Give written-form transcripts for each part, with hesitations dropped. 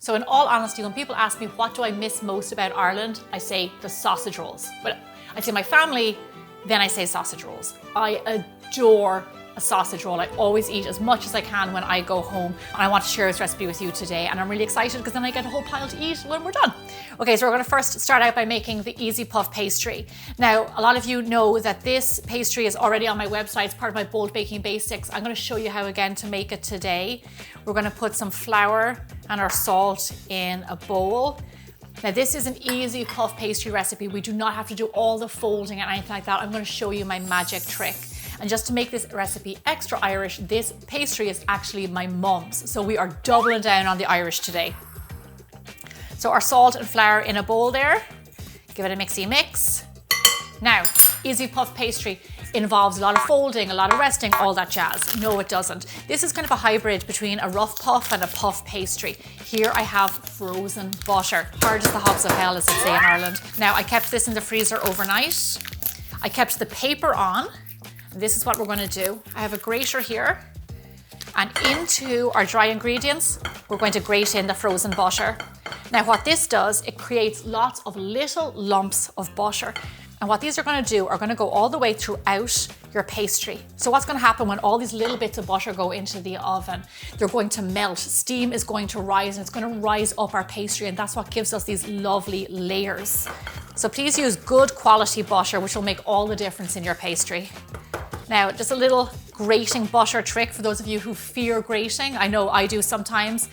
So in all honesty, when people ask me what do I miss most about Ireland, I say the sausage rolls. But I say my family, then I say sausage rolls. I adore a sausage roll. I always eat as much as I can when I go home, and I want to share this recipe with you today, and I'm really excited because then I get a whole pile to eat when we're done. Okay, so we're going to first start out by making the easy puff pastry. Now, a lot of you know that this pastry is already on my website. It's part of my Bold Baking Basics. I'm going to show you how again to make it today. We're going to put some flour and our salt in a bowl. Now this is an easy puff pastry recipe. We do not have to do all the folding and anything like that. I'm going to show you my magic trick. And just to make this recipe extra Irish, this pastry is actually my mum's. So we are doubling down on the Irish today. So our salt and flour in a bowl there. Give it a mixy mix. Now, easy puff pastry involves a lot of folding, a lot of resting, all that jazz. No, it doesn't. This is kind of a hybrid between a rough puff and a puff pastry. Here I have frozen butter. Hard as the hops of hell, as they say in Ireland. Now, I kept this in the freezer overnight. I kept the paper on. This is what we're going to do. I have a grater here, and into our dry ingredients, we're going to grate in the frozen butter. Now what this does, it creates lots of little lumps of butter. And what these are going to do are going to go all the way throughout your pastry. So what's going to happen when all these little bits of butter go into the oven? They're going to melt. Steam is going to rise, and it's going to rise up our pastry, and that's what gives us these lovely layers. So please use good quality butter, which will make all the difference in your pastry. Now, just a little grating butter trick for those of you who fear grating. I know I do sometimes.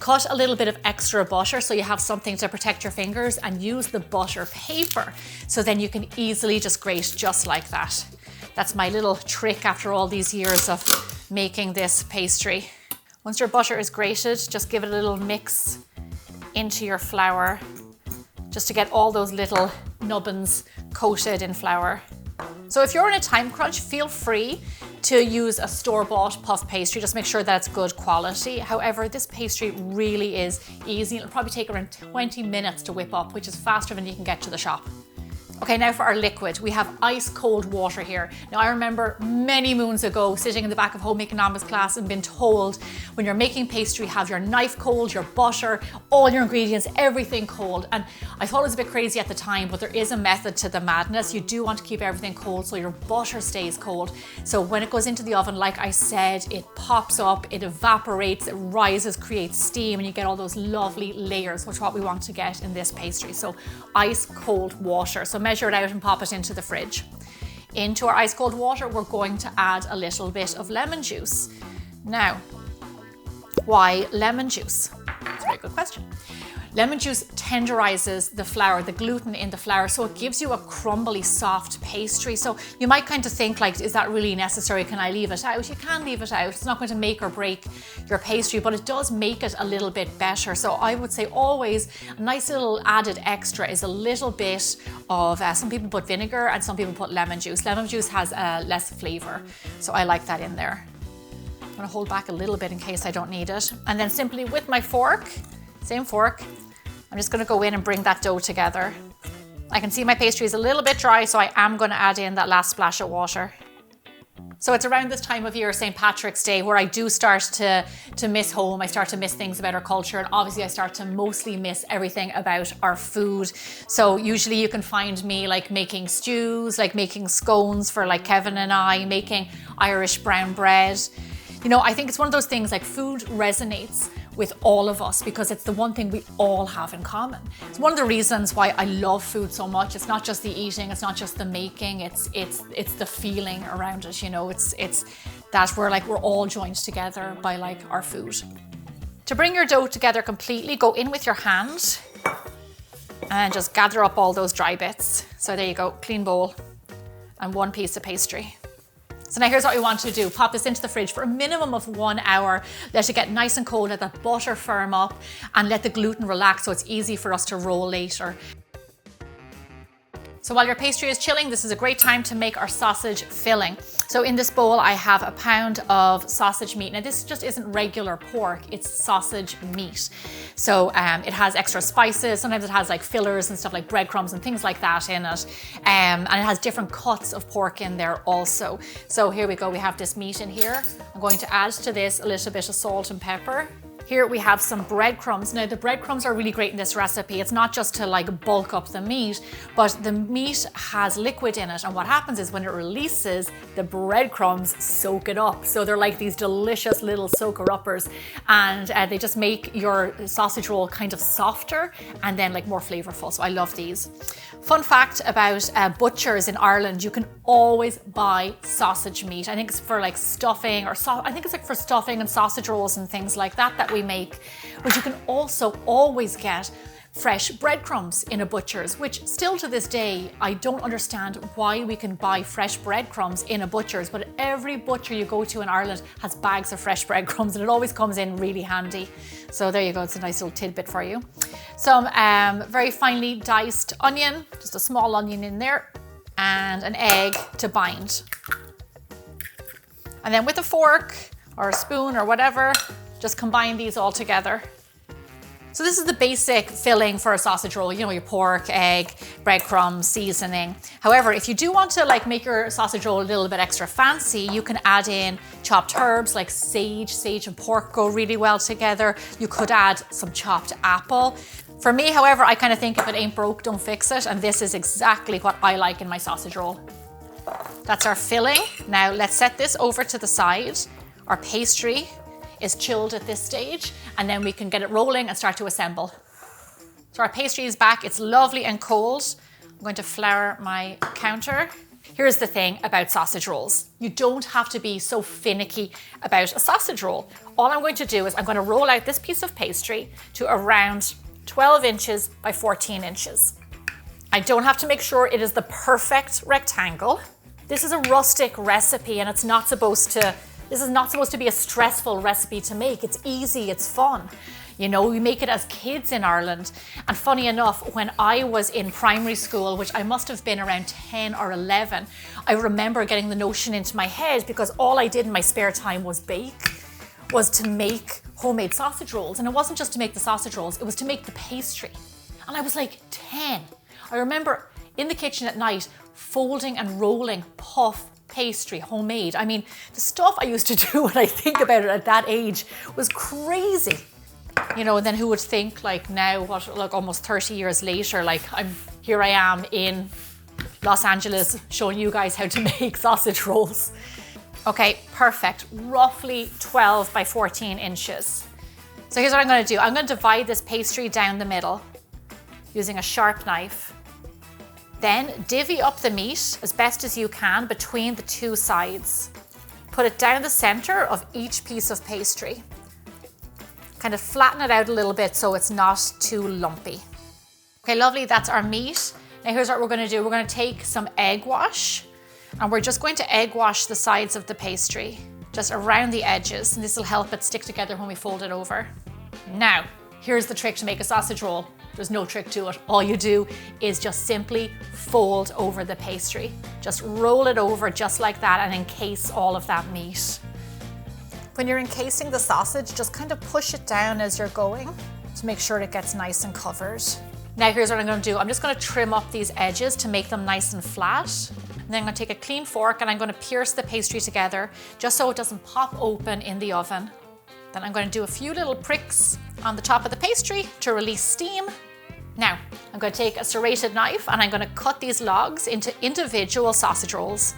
Cut a little bit of extra butter so you have something to protect your fingers, and use the butter paper so then you can easily just grate just like that. That's my little trick after all these years of making this pastry. Once your butter is grated, just give it a little mix into your flour just to get all those little nubbins coated in flour. So if you're in a time crunch, feel free to use a store-bought puff pastry. Just make sure that it's good quality. However, this pastry really is easy. It'll probably take around 20 minutes to whip up, which is faster than you can get to the shop. Okay, now for our liquid. We have ice cold water here. Now I remember many moons ago sitting in the back of home economics class and being told when you're making pastry, have your knife cold, your butter, all your ingredients, everything cold. And I thought it was a bit crazy at the time, but there is a method to the madness. You do want to keep everything cold so your butter stays cold. So when it goes into the oven, like I said, it pops up, it evaporates, it rises, creates steam, and you get all those lovely layers, which is what we want to get in this pastry. So ice cold water. So measure it out and pop it into the fridge. Into our ice cold water, we're going to add a little bit of lemon juice. Now, why lemon juice? That's a very good question. Lemon juice tenderizes the flour, the gluten in the flour, so it gives you a crumbly, soft pastry. So you might kind of think like, is that really necessary? Can I leave it out? You can leave it out. It's not going to make or break your pastry, but it does make it a little bit better. So I would say always a nice little added extra is a little bit of, some people put vinegar and some people put lemon juice. Lemon juice has less flavor, so I like that in there. I'm going to hold back a little bit in case I don't need it. And then simply with my fork, same fork, I'm just going to go in and bring that dough together. I can see my pastry is a little bit dry, so I am going to add in that last splash of water. So it's around this time of year, St. Patrick's Day, where I do start to miss home. I start to miss things about our culture, and obviously I start to mostly miss everything about our food. So usually you can find me like making stews, like making scones for like Kevin and I, making Irish brown bread. You know, I think it's one of those things like food resonates with all of us because it's the one thing we all have in common. It's one of the reasons why I love food so much. It's not just the eating, it's not just the making, it's the feeling around it, you know, it's that we're all joined together by like our food. To bring your dough together completely, go in with your hand and just gather up all those dry bits. So there you go, clean bowl and one piece of pastry. So now here's what we want to do. Pop this into the fridge for a minimum of 1 hour. Let it get nice and cold, let the butter firm up, and let the gluten relax so it's easy for us to roll later. So while your pastry is chilling, this is a great time to make our sausage filling. So in this bowl, I have a pound of sausage meat. Now this just isn't regular pork, it's sausage meat. So it has extra spices. Sometimes it has like fillers and stuff like breadcrumbs and things like that in it. And it has different cuts of pork in there also. So here we go, we have this meat in here. I'm going to add to this a little bit of salt and pepper. Here we have some breadcrumbs. Now the breadcrumbs are really great in this recipe. It's not just to like bulk up the meat, but the meat has liquid in it. And what happens is when it releases, the breadcrumbs soak it up. So they're like these delicious little soaker-uppers, and they just make your sausage roll kind of softer and then like more flavorful. So I love these. Fun fact about butchers in Ireland, you can always buy sausage meat. I think it's for like stuffing or I think it's like for stuffing and sausage rolls and things like that we make. But you can also always get fresh breadcrumbs in a butcher's, which still to this day, I don't understand why we can buy fresh breadcrumbs in a butcher's, but every butcher you go to in Ireland has bags of fresh breadcrumbs and it always comes in really handy. So there you go, it's a nice little tidbit for you. Some very finely diced onion, just a small onion in there, and an egg to bind. And then with a fork or a spoon or whatever, just combine these all together. So this is the basic filling for a sausage roll, you know, your pork, egg, breadcrumbs, seasoning. However, if you do want to like make your sausage roll a little bit extra fancy, you can add in chopped herbs like sage. Sage and pork go really well together. You could add some chopped apple. For me, however, I kind of think if it ain't broke, don't fix it. And this is exactly what I like in my sausage roll. That's our filling. Now let's set this over to the side. Our pastry is chilled at this stage, and then we can get it rolling and start to assemble. So our pastry is back, it's lovely and cold. I'm going to flour my counter. Here's the thing about sausage rolls. You don't have to be so finicky about a sausage roll. All I'm going to do is I'm going to roll out this piece of pastry to around 12 inches by 14 inches. I don't have to make sure it is the perfect rectangle. This is a rustic recipe and this is not supposed to be a stressful recipe to make. It's easy, it's fun. You know, we make it as kids in Ireland. And funny enough, when I was in primary school, which I must have been around 10 or 11, I remember getting the notion into my head, because all I did in my spare time was to make homemade sausage rolls. And it wasn't just to make the sausage rolls, it was to make the pastry. And I was like 10. I remember in the kitchen at night, folding and rolling puff pastry, homemade. I mean, the stuff I used to do when I think about it at that age was crazy. You know, and then who would think like now, like almost 30 years later, like here I am in Los Angeles showing you guys how to make sausage rolls. Okay, perfect. Roughly 12 by 14 inches. So here's what I'm going to do. I'm going to divide this pastry down the middle using a sharp knife. Then divvy up the meat as best as you can between the two sides. Put it down the center of each piece of pastry. Kind of flatten it out a little bit so it's not too lumpy. Okay, lovely, that's our meat. Now here's what we're going to do. We're going to take some egg wash and we're just going to egg wash the sides of the pastry, just around the edges, and this will help it stick together when we fold it over. Now, here's the trick to make a sausage roll. There's no trick to it. All you do is just simply fold over the pastry. Just roll it over just like that and encase all of that meat. When you're encasing the sausage, just kind of push it down as you're going to make sure it gets nice and covered. Now here's what I'm going to do. I'm just going to trim up these edges to make them nice and flat. And then I'm going to take a clean fork and I'm going to pierce the pastry together just so it doesn't pop open in the oven. Then I'm going to do a few little pricks on the top of the pastry to release steam. Now, I'm going to take a serrated knife and I'm going to cut these logs into individual sausage rolls.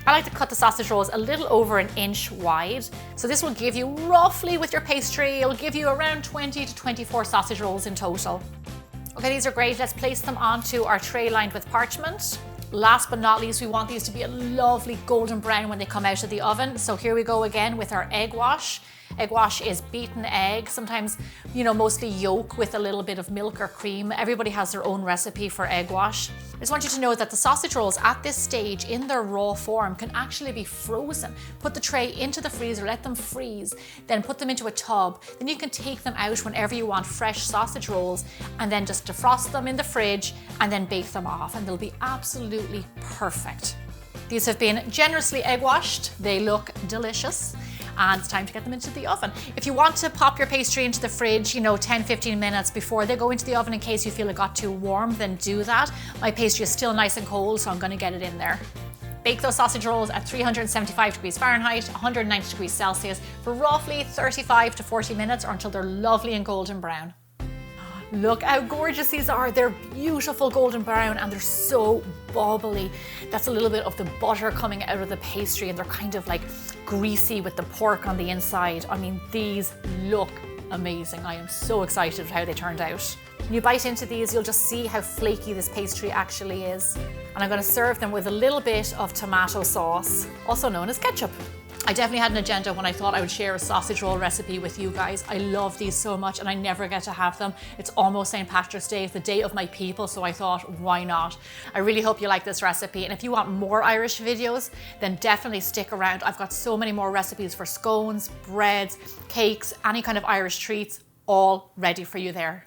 I like to cut the sausage rolls a little over 1 inch wide. So this will give you roughly, with your pastry, it'll give you around 20 to 24 sausage rolls in total. Okay, these are great. Let's place them onto our tray lined with parchment. Last but not least, we want these to be a lovely golden brown when they come out of the oven. So here we go again with our egg wash. Egg wash is beaten egg, sometimes, you know, mostly yolk with a little bit of milk or cream. Everybody has their own recipe for egg wash. I just want you to know that the sausage rolls at this stage in their raw form can actually be frozen. Put the tray into the freezer, let them freeze, then put them into a tub. Then you can take them out whenever you want fresh sausage rolls and then just defrost them in the fridge and then bake them off and they'll be absolutely perfect. These have been generously egg washed. They look delicious. And it's time to get them into the oven. If you want to pop your pastry into the fridge, you know, 10-15 minutes before they go into the oven in case you feel it got too warm, then do that. My pastry is still nice and cold, so I'm going to get it in there. Bake those sausage rolls at 375 degrees Fahrenheit, 190 degrees Celsius for roughly 35 to 40 minutes or until they're lovely and golden brown. Look how gorgeous these are. They're beautiful golden brown and they're so bubbly. That's a little bit of the butter coming out of the pastry and they're kind of like greasy with the pork on the inside. I mean, these look amazing. I am so excited with how they turned out. When you bite into these, you'll just see how flaky this pastry actually is. And I'm going to serve them with a little bit of tomato sauce, also known as ketchup. I definitely had an agenda when I thought I would share a sausage roll recipe with you guys. I love these so much and I never get to have them. It's almost St. Patrick's Day, it's the day of my people, so I thought, why not? I really hope you like this recipe, and if you want more Irish videos, then definitely stick around. I've got so many more recipes for scones, breads, cakes, any kind of Irish treats, all ready for you there.